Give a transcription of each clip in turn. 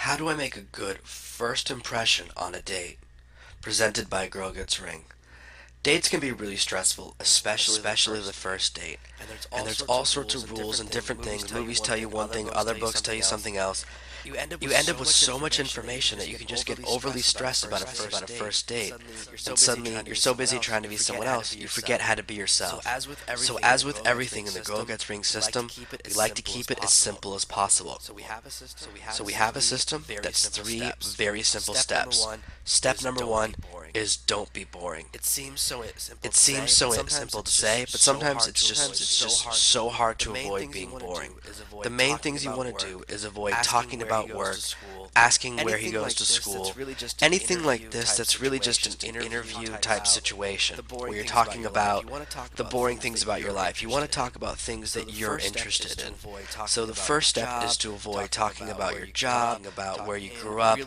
How do I make a good first impression on a date? Presented by Girl Gets Ring. Dates can be really stressful, especially the first date. And there's all sorts of rules and different things. Movies tell you one thing, other books tell you something else. You end up with so much information that you can just get overly stressed about a first date. And suddenly you're so busy trying to be someone else, you forget how to be yourself. So as with everything in the Girl Gets Ring system, we like to keep it as simple as possible. So we have a system that's three very simple steps. Step number one is don't be boring. It seems so simple to say, but sometimes it's just so hard to avoid being boring. The main things you want to do is avoid talking about work, asking where he goes to school, anything like this that's really just an interview type situation where you're talking about the boring things about your life. You want to talk about things that you're interested in. So the first step is to avoid talking about your job, about where you grew up,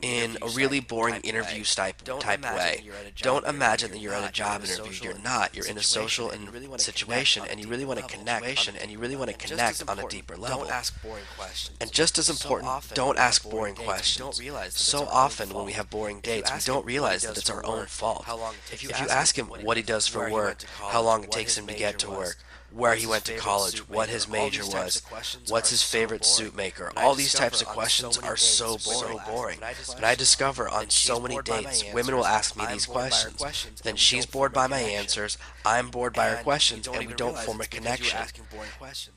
in a really boring interview type way. Don't imagine that you're at a job interview. You're not. You're in a social situation, and you really want to connect on a deeper level. And just as important, don't ask boring questions. So often when we have boring dates, we don't realize that it's our own fault. If you ask him what he does for work, how long it takes him to get to work, where he went to college, what his major was, what's his favorite suit maker. All these types of questions are so boring. But I discover on so many dates, women will ask me these questions. Then she's bored by my answers, I'm bored by her questions, and we don't form a connection.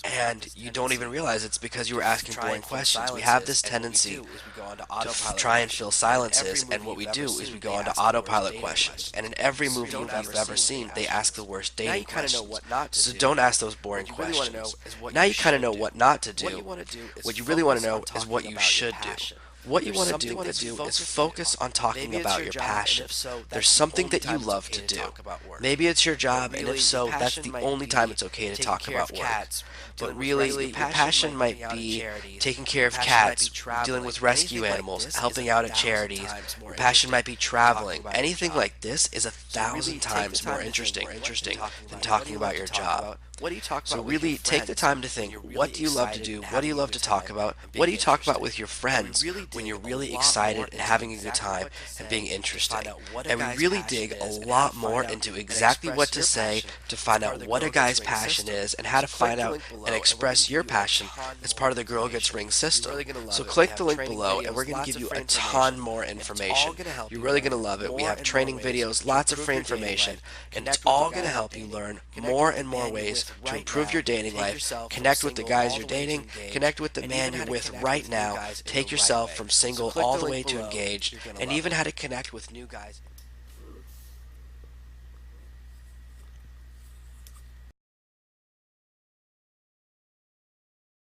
And you don't even realize it's because you were asking boring questions. We have this tendency to try and fill silences, and what we do is we go on to autopilot questions. And in every movie you've ever seen, they ask the worst dating questions. So don't ask those boring questions. Now you kind of know what not to do. What you really want to know is what you should do. What you want to do is focus on talking about your passion. There's something that you love to do. Maybe it's your job, and if so, that's the only time it's okay to talk about work. But really, your passion might be taking care of cats, dealing with rescue animals, helping out at charities. Your passion might be traveling. Anything like this is 1,000 times more interesting than talking about your job. So really take the time to think, what do you love to do? What do you love to talk about? What do you talk about with your friends when you're really excited and having a good time and being interested? And we really dig a lot more into exactly what to say to find out what a guy's passion is and how to find out and express your passion as part of the Girl Gets Ring system. So click the link below and we're going to give you a ton more information. You're really going to love it. We have training videos, lots of free information, and it's all going to help you learn more and more ways to improve your dating life, connect with the guys you're dating, connect with the man you're with right now, take yourself from single all the way to engaged, and even how to connect with new guys.